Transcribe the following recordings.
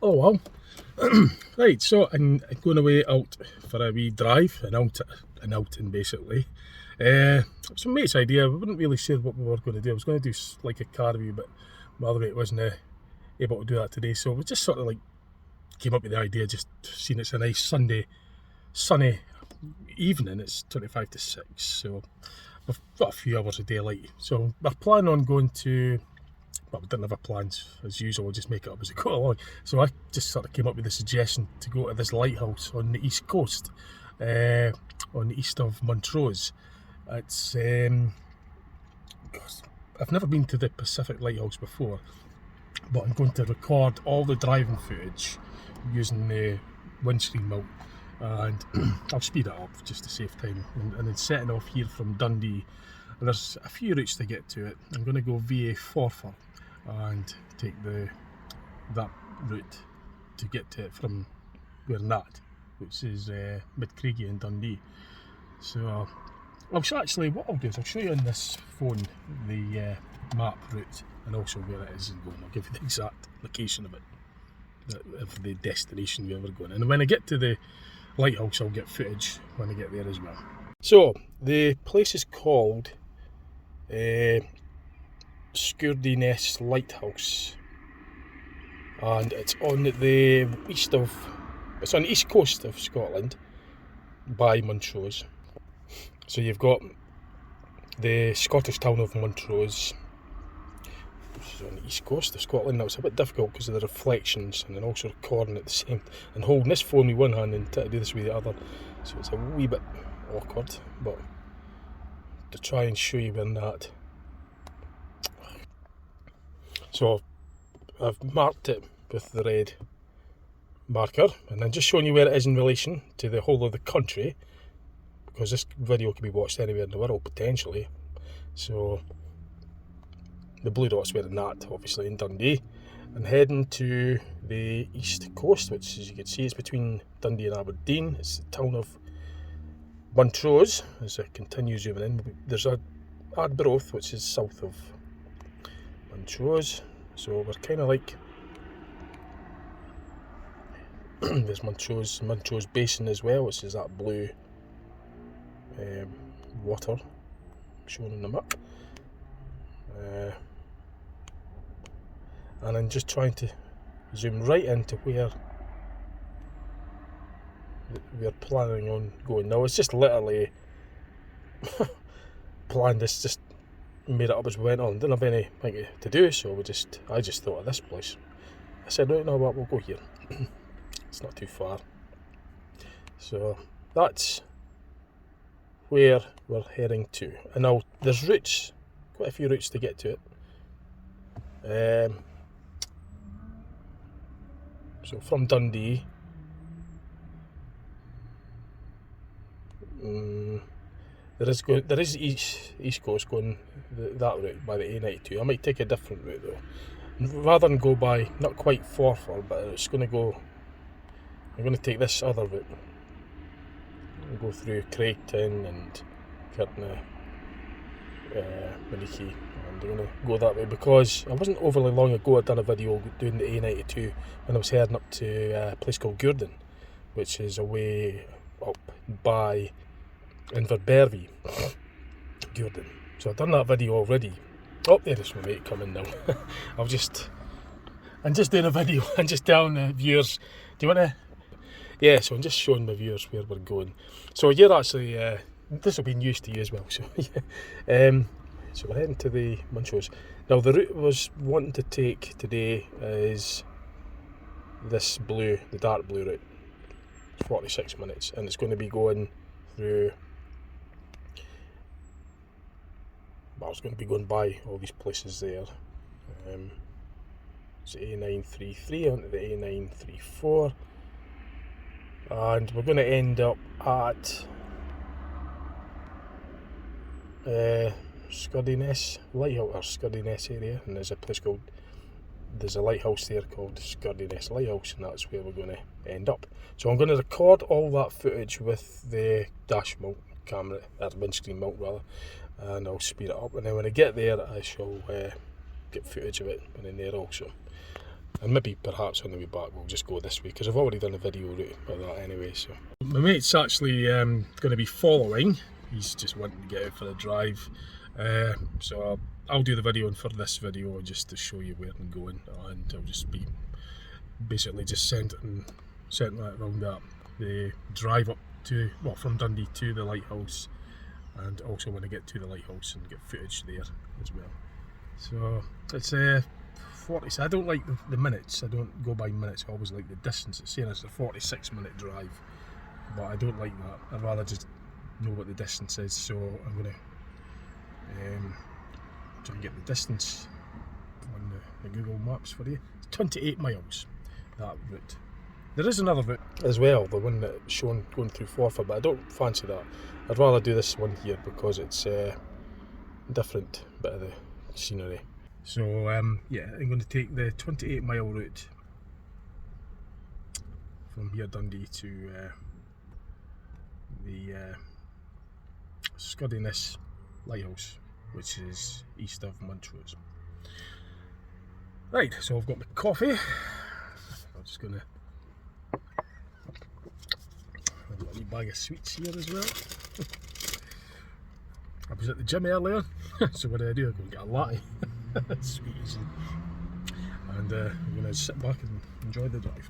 Oh well. Right, so I'm going away out for a wee drive, an outing basically. Some mate's idea. We wouldn't really say what we were going to do. I was going to do like a car review, but my other mate wasn't able to do that today. So we just sort of like came up with the idea. Just seeing it's a nice Sunday, sunny evening. It's 25 to 6, so we've got a few hours of daylight. So we're planning on going to. Well, we didn't have a plans as usual, we'll just make it up as we go along. So I just sort of came up with the suggestion to go to this lighthouse on the east coast, on the east of Montrose. It's I've never been to the Pacific Lighthouse before, but I'm going to record all the driving footage using the windscreen mount, and I'll speed it up just to save time. And then setting off here from Dundee, and there's a few routes to get to it. I'm going to go via Forfar and take that route to get to it from where Nat, which is Mid-Craigie in Dundee. So actually what I'll do is I'll show you on this phone the map route and also where it is going. I'll give you the exact location of it, of the destination we're going. And when I get to the lighthouse, I'll get footage when I get there as well. So the place is called Scurdie Ness Lighthouse, and it's on the east coast of Scotland by Montrose. So you've got the Scottish town of Montrose, which is on the east coast of Scotland. Now it's a bit difficult because of the reflections and then also recording at the same, and holding this phone with one hand and trying to do this with the other, so it's a wee bit awkward, but to try and show you where that. So I've marked it with the red marker, and I'm just showing you where it is in relation to the whole of the country, because this video can be watched anywhere in the world potentially. So the blue dot's where Nat, obviously in Dundee, and heading to the east coast, which as you can see is between Dundee and Aberdeen. It's the town of Montrose. As I continue zooming in, there's Ardborough, which is south of Montrose. So we're kind of like there's Montrose Basin as well, which is that blue water shown on the map. And I'm just trying to zoom right into where we're planning on going. Now it's just literally planned this, just made it up as we went on. Didn't have anything to do, so I just thought of this place. I said, right, no, what, we'll go here. It's not too far. So that's where we're heading to. And now there's routes, quite a few routes to get to it. So from Dundee, there is east coast going that route by the A92. I might take a different route though, rather than go by not quite Forfar, but it's going to go. I'm going to take this other route and go through Craigton and Kirtna, Minnicky, and I'm going to go that way because I wasn't overly long ago I'd done a video doing the A92 when I was heading up to a place called Gurdon, which is away up by Inverbervie, Gurdon. So I've done that video already. Oh, there is my mate coming now. I'm just doing a video and just telling the viewers, do you want to? Yeah, so I'm just showing my viewers where we're going. So you're actually, this will be news to you as well. So yeah. So we're heading to the Montrose. Now the route I was wanting to take today is this blue, the dark blue route. It's 46 minutes, and it's going to be going through. Well, it's going to be going by all these places there. It's A933 onto the A934. And we're going to end up at Scurdie Ness Lighthouse, or Scurdie Ness area, and there's a lighthouse there called Scurdie Ness Lighthouse, and that's where we're going to end up. So I'm going to record all that footage with the dash mount camera, or windscreen mount rather, and I'll speed it up, and then when I get there I shall get footage of it and in there also. And maybe perhaps on the way back we'll just go this way, because I've already done a video route of that anyway. So my mate's actually going to be following. He's just wanting to get out for a drive, so I'll do the video for this video just to show you where I'm going, and I'll just be basically just centering that around that the drive up to, well, from Dundee to the lighthouse, and also when I get to the lighthouse and get footage there as well. So it's 40. So I don't like the minutes. I don't go by minutes. I always like the distance. It's saying it's a 46-minute drive, but I don't like that. I'd rather just know what the distance is. So I'm gonna try and get the distance on the Google Maps for you. It's 28 miles, that route. There is another route as well, the one that's shown going through Forfar, but I don't fancy that. I'd rather do this one here because it's a different bit of the scenery. So yeah, I'm going to take the 28-mile route from here Dundee to the Scurdie Ness Lighthouse, which is east of Montrose. Right, so I've got my coffee. I'm just going to, I've got a wee bag of sweets here as well. I was at the gym earlier, so what do? I go and get a latte. Sweeties. And I'm going to sit back and enjoy the drive.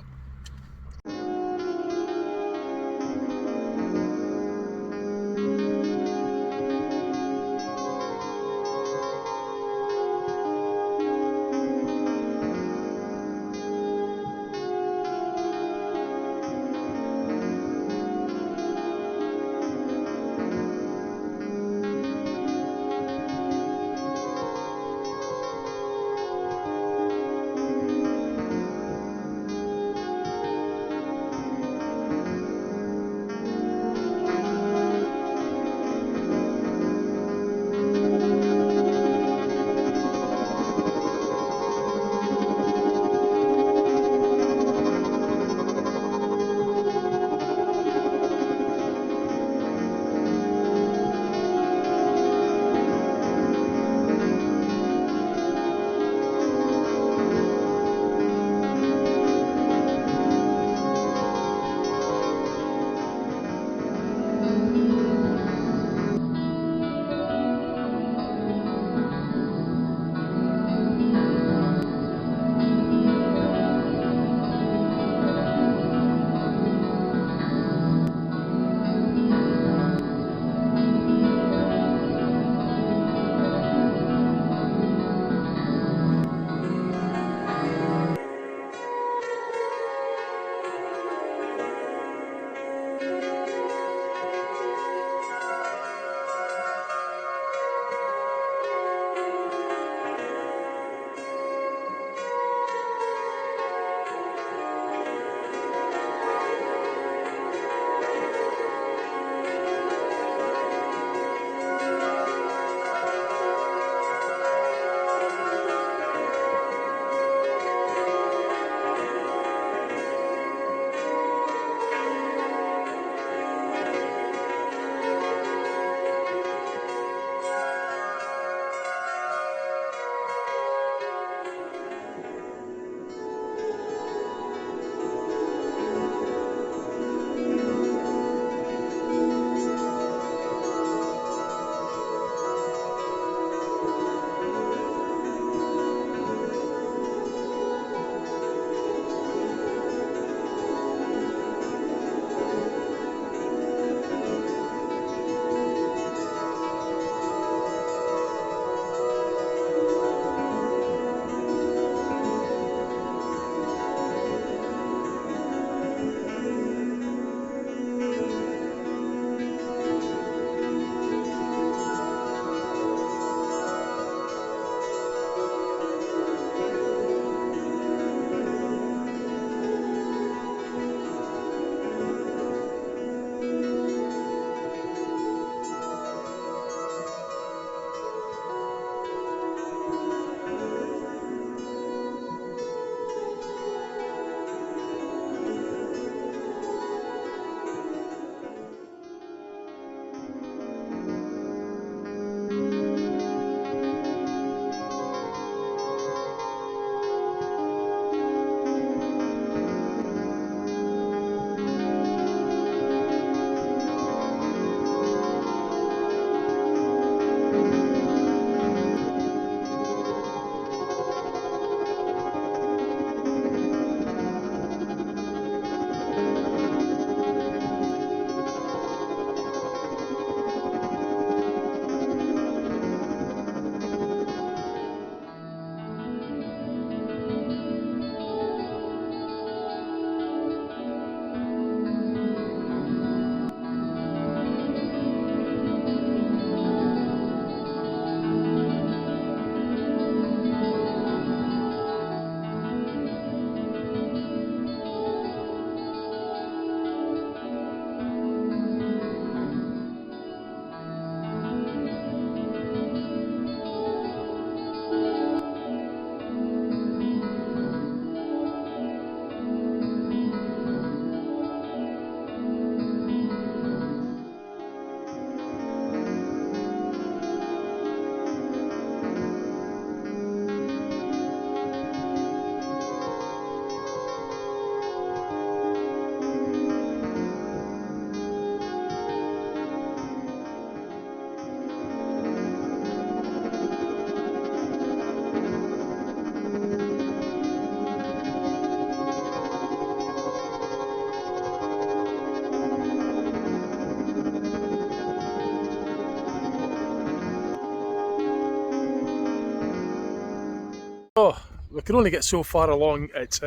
Oh, we can only get so far along. It's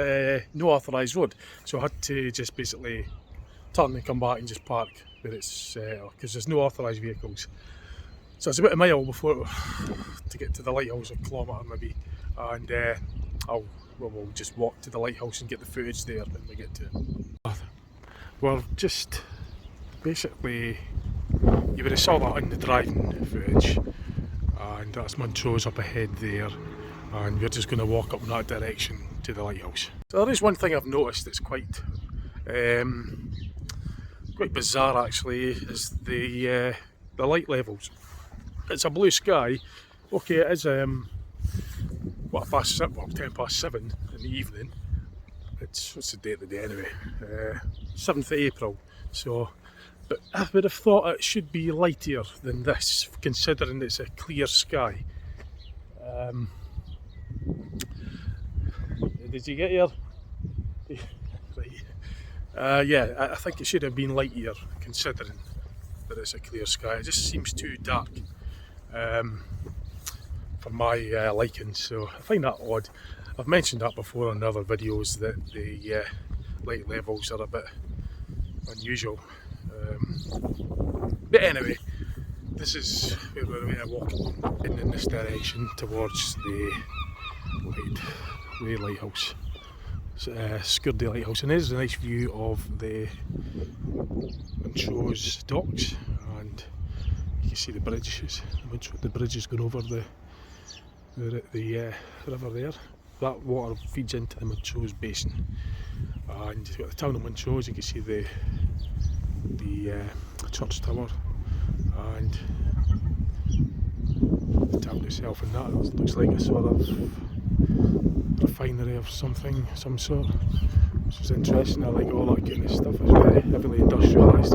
no authorised road, so I had to just basically turn and come back and just park where it's because there's no authorised vehicles. So it's about a mile before to get to the lighthouse, a kilometre maybe, and we'll just walk to the lighthouse and get the footage there when we get to it. We're just basically, you would have saw that in the driving footage, and that's Montrose up ahead there, and we're just going to walk up in that direction to the lighthouse. So there is one thing I've noticed that's quite bizarre actually, is the light levels. It's a blue sky. Okay, it is 10 past 7 in the evening. It's, what's the date of the day anyway? 7th of April. So, but I would have thought it should be lighter than this, considering it's a clear sky. Did you get your? Right. Yeah, I think it should have been lighter, considering that it's a clear sky. It just seems too dark for my liking, so I find that odd. I've mentioned that before in other videos, that the light levels are a bit unusual. But anyway, this is where we're walking in this direction towards the lighthouse. Scurdie Lighthouse, and there's a nice view of the Montrose docks, and you can see the bridges. The bridge is going over the river there. That water feeds into the Montrose basin, and you've got the town of Montrose. You can see the church tower and the town itself, and that looks like a sort of refinery of some sort, which is interesting. I like all that kind of stuff. It's very heavily industrialised.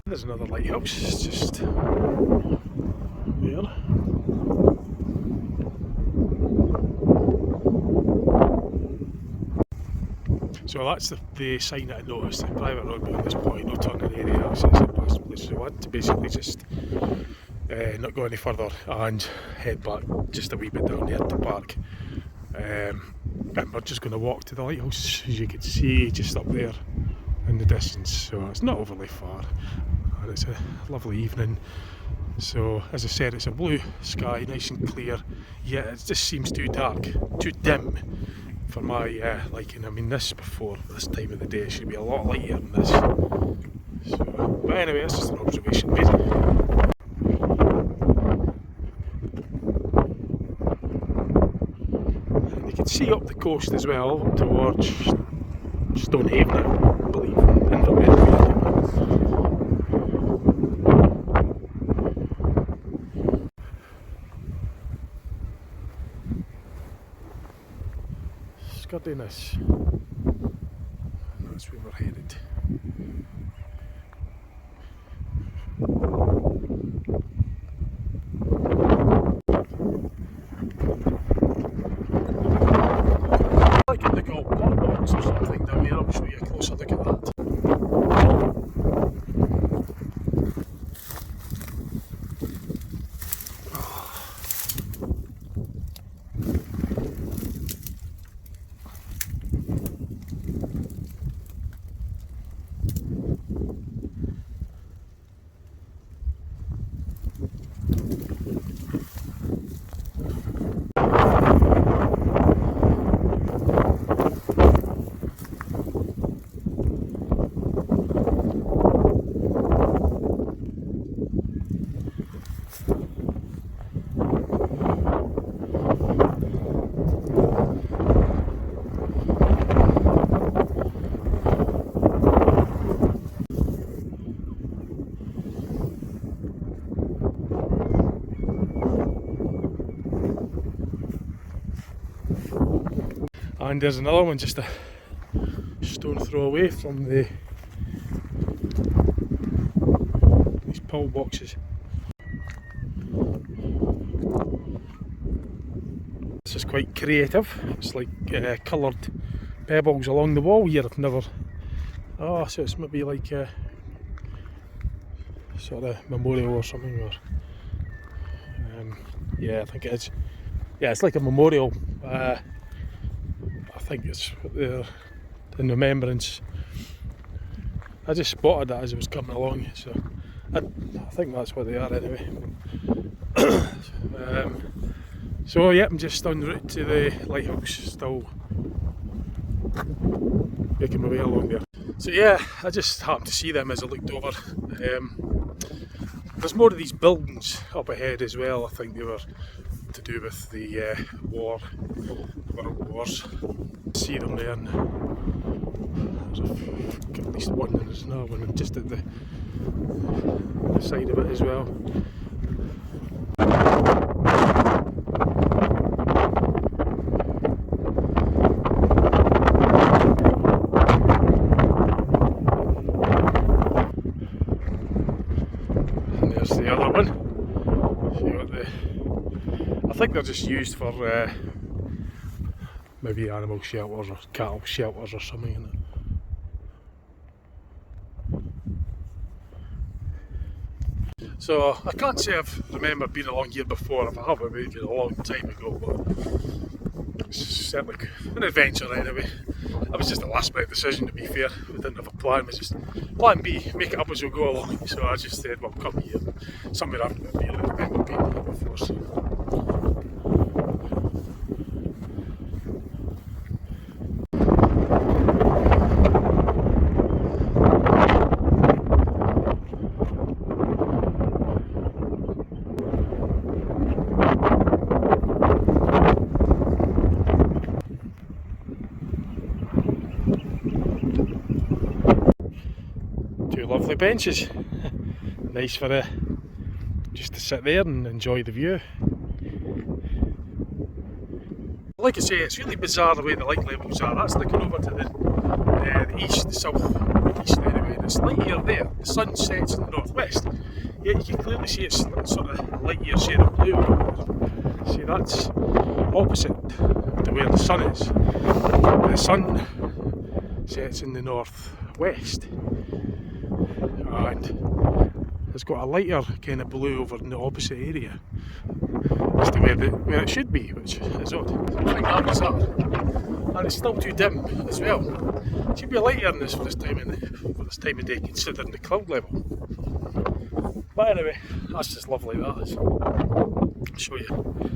There's another lighthouse, it's just there. So that's the sign that I noticed, the private road beyond this point, no turning area, accessible place. So I had to basically just not go any further and head back just a wee bit down there to park. And we're just going to walk to the lighthouse, as you can see just up there in the distance. So it's not overly far, and it's a lovely evening. So as I said, it's a blue sky, nice and clear, yet it just seems too dark, too dim for my liking. I mean, this time of the day it should be a lot lighter than this. So, but anyway, that's just an observation. And you can see up the coast as well towards Stonehaven, I believe, Scurdie Ness. That's where we're headed. I like it, they call black box or something down here. I'll show you a closer look at that. And there's another one just a stone throw away from these pillboxes. This is quite creative. It's like coloured pebbles along the wall here. I've never. Oh, so it's maybe like a sort of memorial or something. Or yeah, I think it is. yeah, it's like a memorial. I think it's in remembrance. I just spotted that as I was coming along, so I think that's what they are anyway. So yeah, I'm just en route to the lighthouse, still making my way along there. So yeah, I just happened to see them as I looked over. There's more of these buildings up ahead as well. I think they were to do with the world wars. See them there, and there's at least one, and there's another one just at the side of it as well. And there's the other one. So you got I think they're just used for maybe animal shelters or cattle shelters or something in it. So I can't say I've remembered being along here before. If I have, it maybe a long time ago, but it's certainly an adventure anyway. That was just a last minute decision, to be fair. We didn't have a plan, it was just plan B, make it up as we go along. So I just said, well, come here, somewhere I've really remember being here before. So. Two lovely benches, nice for just to sit there and enjoy the view. Like I say, it's really bizarre the way the light levels are. That's looking over to the east, the south east anyway, and it's light year there. The sun sets in the northwest, yet you can clearly see it's sort of light year shade of blue. See, that's opposite to where the sun is. The sun sets in the northwest, and it's got a lighter kind of blue over in the opposite area as to where it should be, which is odd. I think that was that, and it's still too dim as well. It should be a lighter than this for this time of day, considering the cloud level. But anyway, that's just lovely. That is. I'll show you.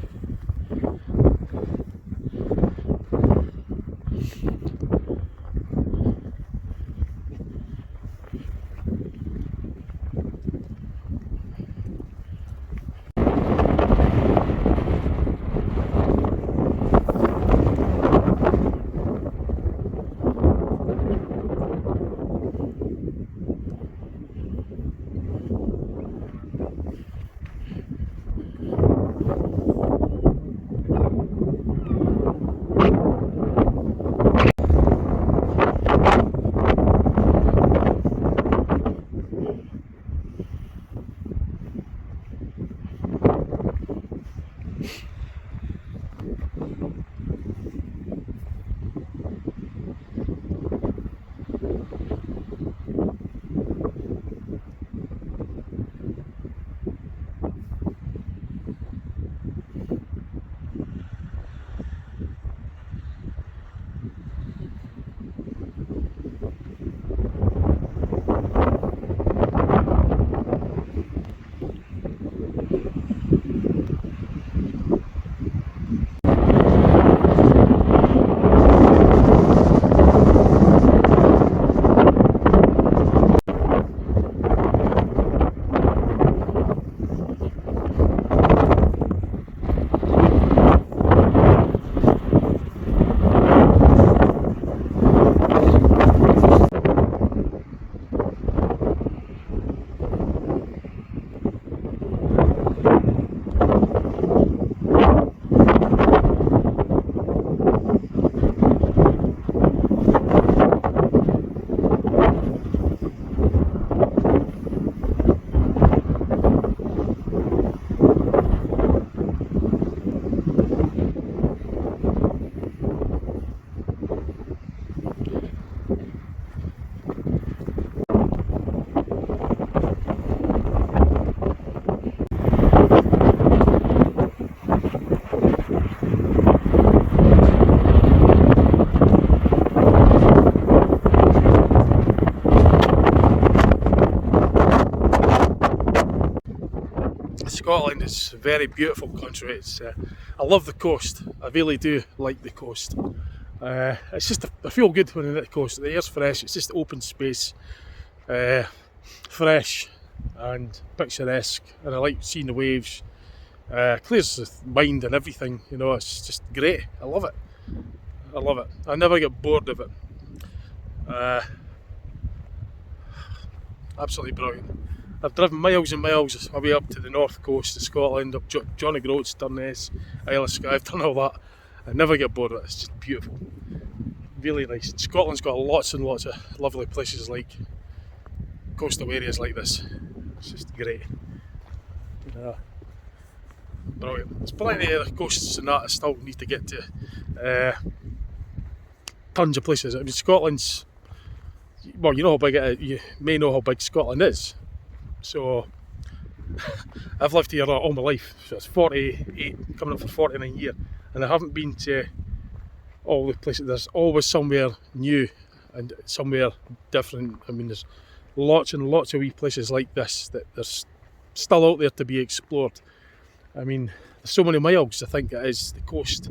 Scotland is a very beautiful country. I love the coast. I really do like the coast. It's just I feel good when I'm at the coast. The air's fresh. It's just open space, fresh and picturesque, and I like seeing the waves. Clears the mind and everything. You know, it's just great. I love it. I love it. I never get bored of it. Absolutely brilliant. I've driven miles and miles away up to the north coast of Scotland, up Johnny Groats, Scurdie Ness, Isle of Skye. I've done all that. I never get bored of it. It's just beautiful. Really nice. Scotland's got lots and lots of lovely places like coastal areas like this. It's just great. Brilliant. There's plenty of other coasts and that I still need to get to. Tons of places. I mean, Scotland's, well, you know how big it is. You may know how big Scotland is. So I've lived here all my life. So it's 48, coming up for 49 years, and I haven't been to all the places. There's always somewhere new and somewhere different. I mean, there's lots and lots of wee places like this that there's still out there to be explored. I mean, there's so many miles. I think it is the coast.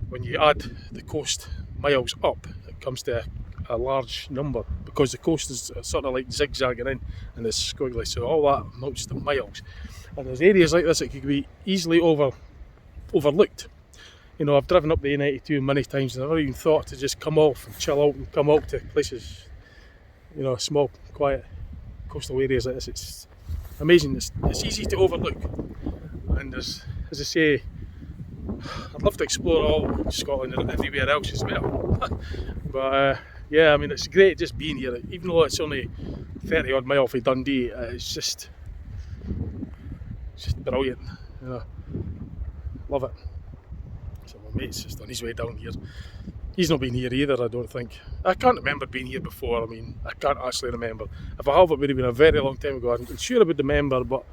When you add the coast miles up, it comes to a large number, because the coast is sort of like zigzagging in and it's squiggly, so all that amounts to miles. And there's areas like this that could be easily overlooked. You know, I've driven up the A92 many times and I've never even thought to just come off and chill out and come out to places, you know, small, quiet coastal areas like this. It's amazing. It's easy to overlook, and as I say, I'd love to explore all Scotland and everywhere else as well. But yeah, I mean, it's great just being here, even though it's only 30 odd mile from Dundee. It's just brilliant, you know. Love it. So my mate's just on his way down here. He's not been here either, I don't think. I can't remember being here before. I mean, I can't actually remember. If I have, it would have been a very long time ago. I'm sure I would remember, but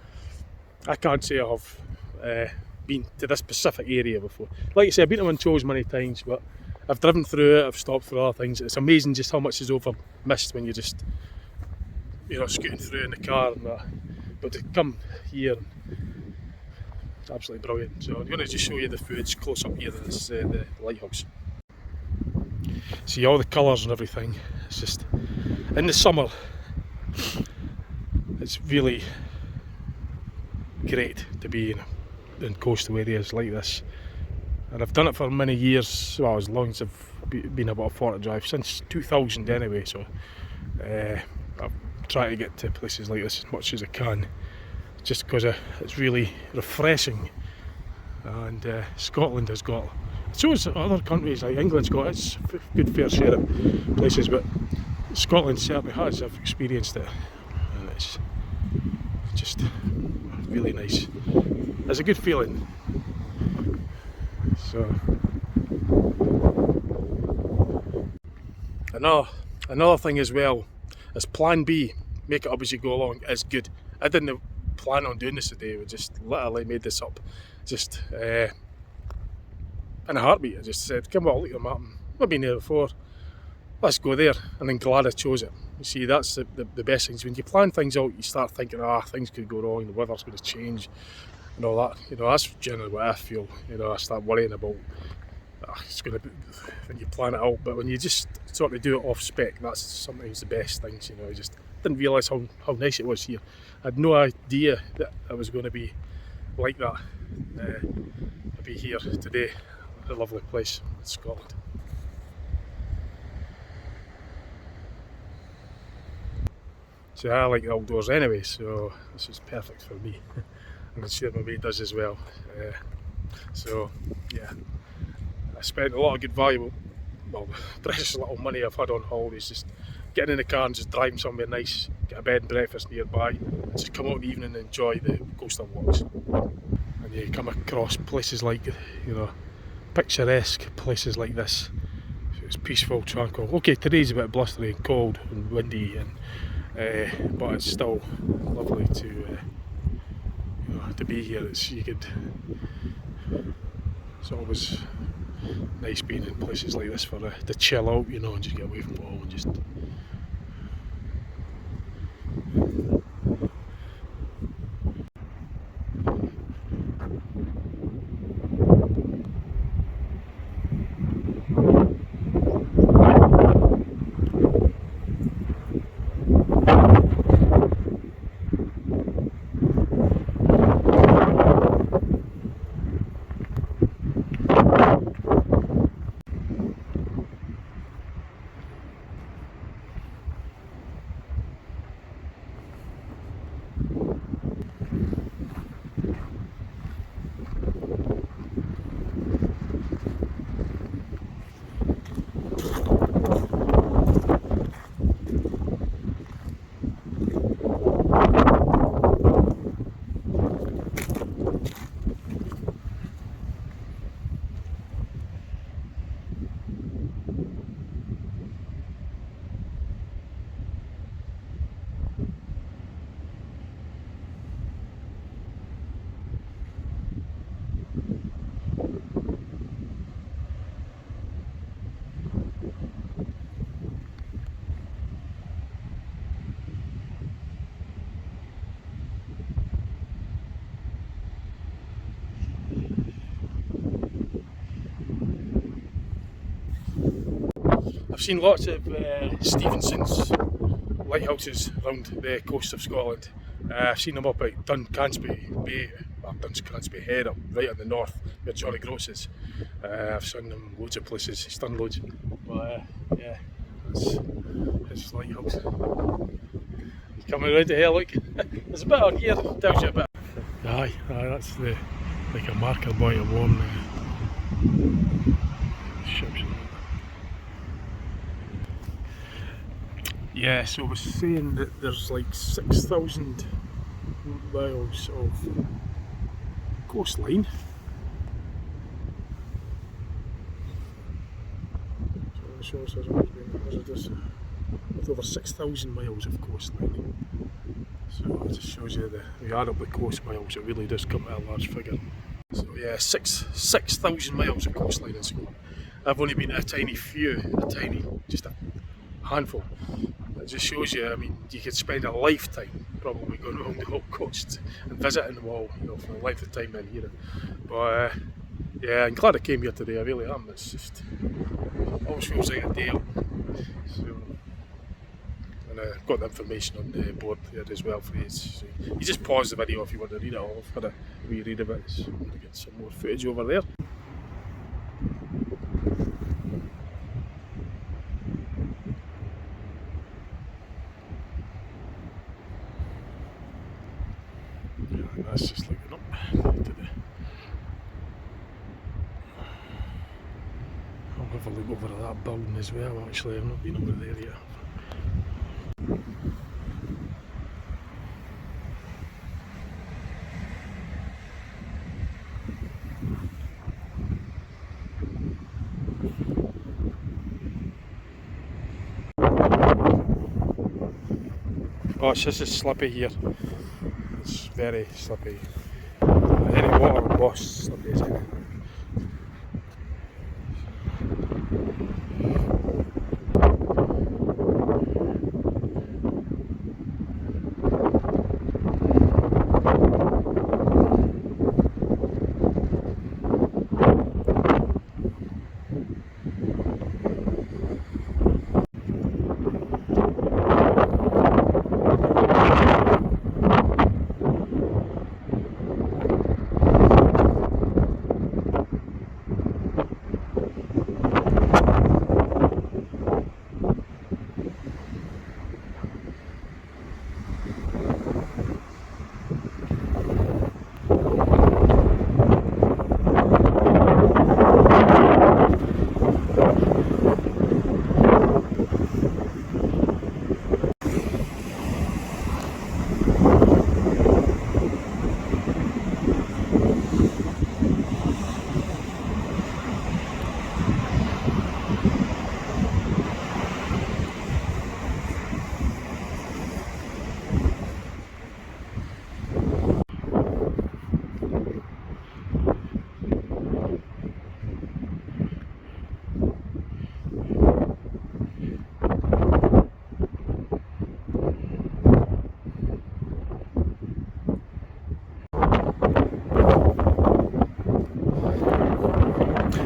I can't say I have been to this specific area before. Like I said, I've been to Montrose many times, but I've driven through it, I've stopped for other things. It's amazing just how much is over missed when you're just, you know, scooting through in the car and that. But to come here, it's absolutely brilliant. So I'm going to just show you the footage close up here. This is the lighthouse. See all the colours and everything. It's just, in the summer, it's really great to be in coastal areas like this. And I've done it for many years, well, as long as I've been able to afford to drive, since 2000 anyway, so I'm trying to get to places like this as much as I can, just because it's really refreshing. And Scotland has got, so has other countries, like England's got its good fair share of places, but Scotland certainly has. I've experienced it, and it's just really nice. It's a good feeling. So another thing as well is plan B, make it up as you go along, is good. I didn't plan on doing this today, we just literally made this up just in a heartbeat. I just said, come on, look at the map, I've been there before, let's go there, and I'm glad I chose it. You see, that's the best things. When you plan things out, you start thinking, things could go wrong, the weather's going to change and all that. You know, that's generally what I feel. You know, I start worrying about it's going to be when you plan it out, but when you just sort of do it off spec, that's sometimes the best things. You know, I just didn't realise how nice it was here. I had no idea that it was going to be like that. I'll be here today, a lovely place, Scotland. So I like the outdoors anyway, so this is perfect for me. I'm sure my mate does as well. So yeah, I spent a lot of good valuable, well, precious little money I've had on holidays, just getting in the car and just driving somewhere nice, get a bed and breakfast nearby, and just come out in the evening and enjoy the coastal walks. And you come across places like, you know, picturesque places like this. It's peaceful, tranquil. Okay, today's a bit blustery and cold and windy, and but it's still lovely to to be here. It's always nice being in places like this for to chill out, you know, and just get away from it all and just. I've seen lots of Stevenson's lighthouses around the coast of Scotland. I've seen them up at Duncansby Bay, or Duncansby Head, up right in the north where Johnny Gross is. I've seen them loads of places, he's done loads. But yeah, that's his lighthouse. He's coming around here, look. There's a bit on here, tells you a bit. Aye, that's the like a marker buoy of warm ships. Yeah, so I was saying that there's like 6,000 miles of coastline. So it shows there's always been with over 6,000 miles of coastline. So it just shows you the add up the coast miles, it really does come to a large figure. So yeah, 6,000 miles of coastline in Scotland. I've only been to a tiny, just a handful. It just shows you, I mean, you could spend a lifetime probably going around the whole coast and visiting them all, you know, for a length of time in here. But yeah, I'm glad I came here today, I really am. It's just, always feels like a day up. So, and I've got the information on the board there as well for you. So you just pause the video if you want to read it all. I've had a wee read of it, so I'm going to get some more footage over there. Yeah, that's just looking up to the... I'll have a look over at that building as well. Actually, I've not been over there yet. Oh, it's just as slippy here. It's very slippy. Any water on boss slippy as anything.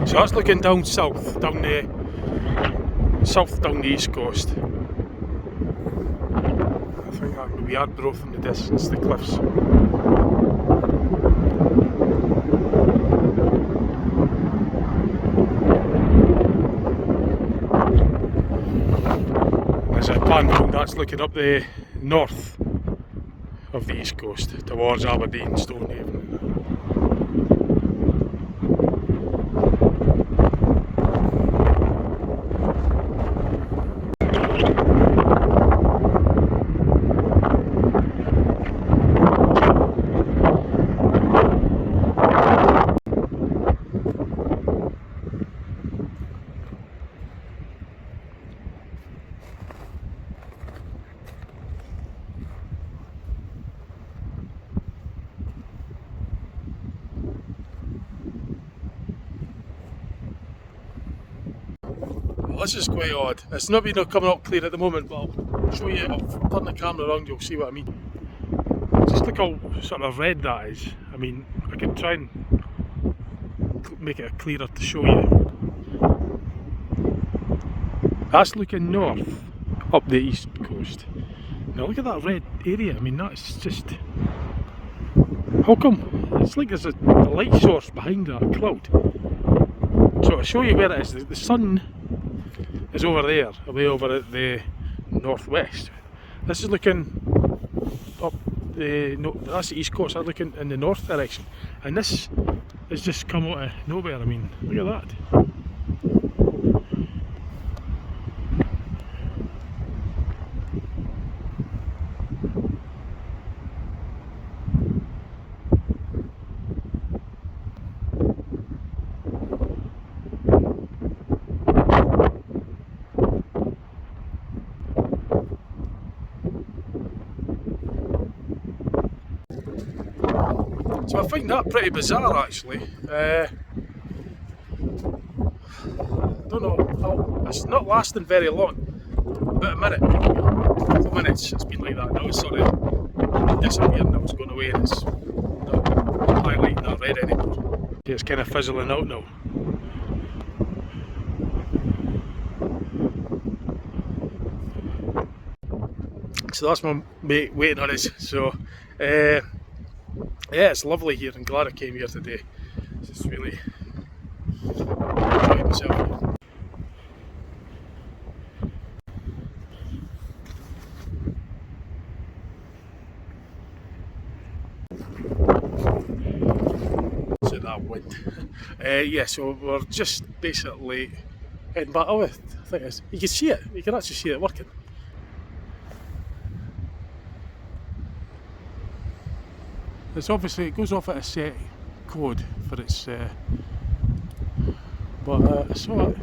So that's looking down south, down the east coast. I think that will be Arbroath in the distance, the cliffs. As I pan round, that's looking up the north of the east coast towards Aberdeen, Stonehaven. This is quite odd. It's not been coming up clear at the moment, but I'll show you, I'll turn the camera around, you'll see what I mean. Just look how sort of red that is. I mean, I can try and make it clearer to show you. That's looking north, up the east coast. Now look at that red area. I mean, that's just... How come? It's like there's a light source behind that cloud. So I'll show you where it is. The sun is over there, away over at the northwest. This is looking up the... No, that's the east coast. I'm looking in the north direction. And this has just come out of nowhere. I mean, look at that. So I find that pretty bizarre actually. Don't know how, it's not lasting very long, about a minute, couple of minutes it's been like that. Now it's sort of disappearing, now it's going away and it's not highlighting that red anymore. It's kind of fizzling out now. So that's my mate waiting on us. So yeah, it's lovely here and glad I came here today. Just really enjoyed myself here. So that wind. Yeah, so we're just basically heading back. Oh, the thing is, you can see it. You can actually see it working. It's obviously, it goes off at a set code for its, but I saw it.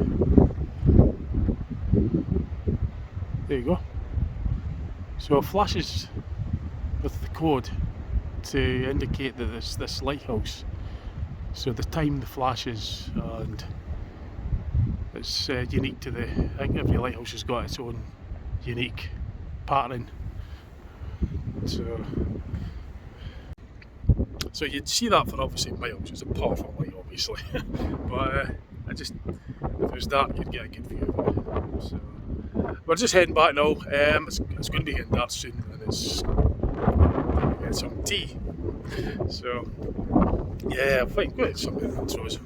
There you go. So it flashes with the code to indicate that there's this lighthouse. So the time the flashes, and it's unique to the, I think every lighthouse has got its own unique pattern. So you'd see that for obviously miles. It's a powerful light, obviously, but I just, if it was dark, you'd get a good view of it. So we're just heading back now. It's going to be getting dark soon, and it's get some tea. So yeah, I think good. Something that throws.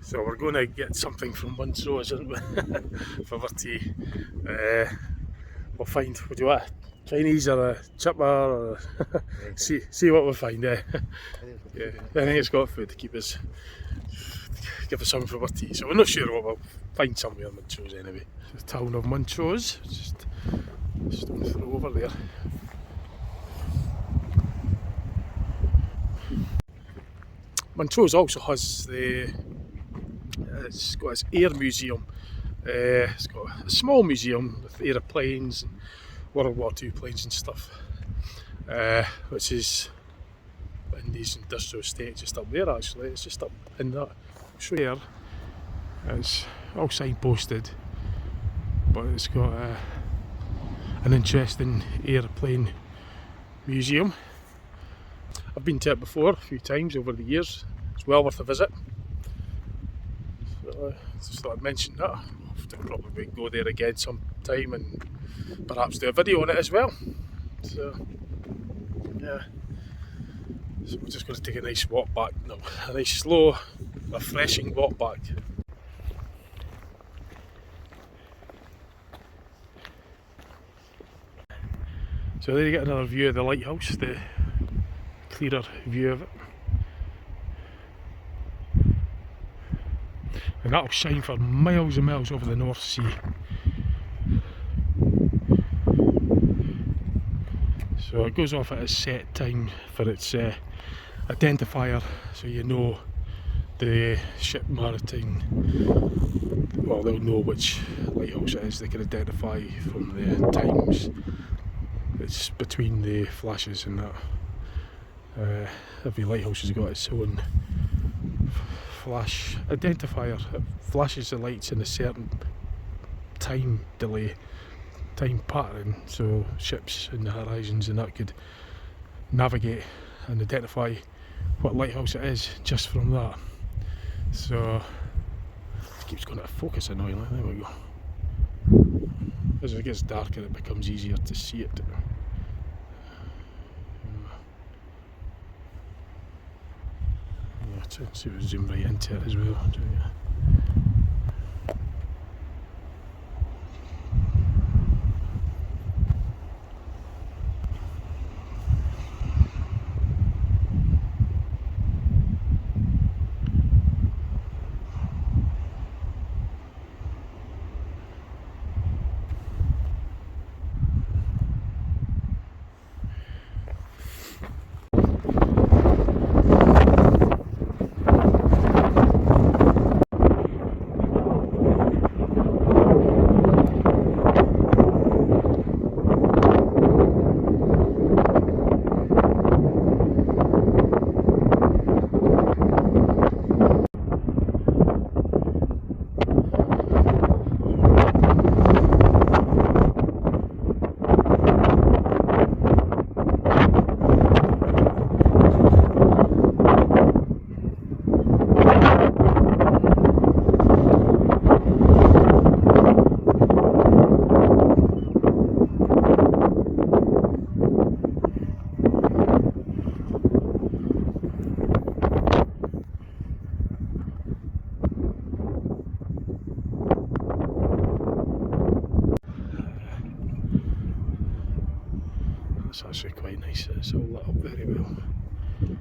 So we're going to get something from Montrose, aren't we? For our tea. We'll find, what do you want? Chinese or a chipper or see what we find. Yeah, I think it's got food to keep us, give us something for our tea. So we're not sure what we'll find somewhere in Montrose anyway. The town of Montrose, just throw over there. Montrose also has it's got its air museum. It's got a small museum with aeroplanes and World War II planes and stuff, which is in these industrial estates just up there actually. It's just up in that there. It's all signposted, but it's got an interesting aeroplane museum. I've been to it before a few times over the years. It's well worth a visit. So just thought I'd mention that. I'll have to probably go there again sometime and perhaps do a video on it as well. So yeah, so we're just going to take a nice walk back now, a nice slow, refreshing walk back. So there you get another view of the lighthouse, the clearer view of it. And that'll shine for miles and miles over the North Sea. So it goes off at a set time for its identifier, so you know the ship maritime, well, they'll know which lighthouse it is. They can identify from the times it's between the flashes and that. Every lighthouse has got its own flash identifier. It flashes the lights in a certain time delay, time pattern, so ships in the horizons and that could navigate and identify what lighthouse it is just from that. So it keeps going out of focus annoyingly. There we go. As it gets darker it becomes easier to see it. Yeah, try and see if we zoom right into it as well. That's actually quite nice. It's all lit up very well. You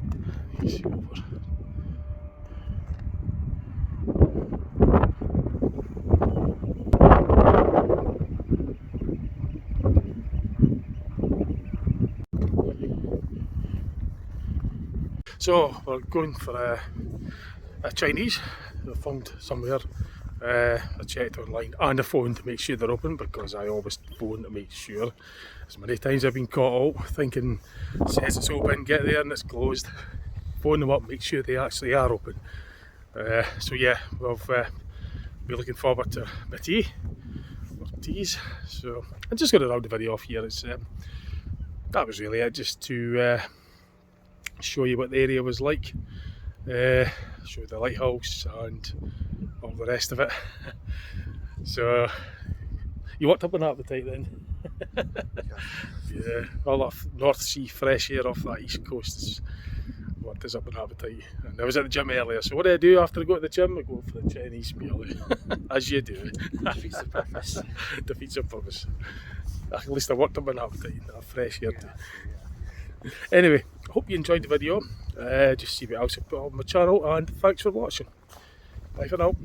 can see over. So we're going for a Chinese. I found somewhere. I checked online and I phoned to make sure they're open, because I always phone to make sure. As many times I've been caught out thinking it says it's open, get there and it's closed. Phone them up, make sure they actually are open. So yeah, we're looking forward to my tea, or teas. So I'm just going to round the video off here. It's that was really it, just to show you what the area was like, show the lighthouse and all the rest of it. So you worked up an appetite then. Yeah, all that North Sea fresh air off that east coast is worked us up an appetite. And I was at the gym earlier, so what do after I go to the gym? I go for the Chinese meal, as you do. Defeats the purpose. Defeats the purpose. At least I worked up an appetite, that fresh air. Yeah. Anyway, I hope you enjoyed the video. Just see what else I put on my channel, and thanks for watching. Bye for now.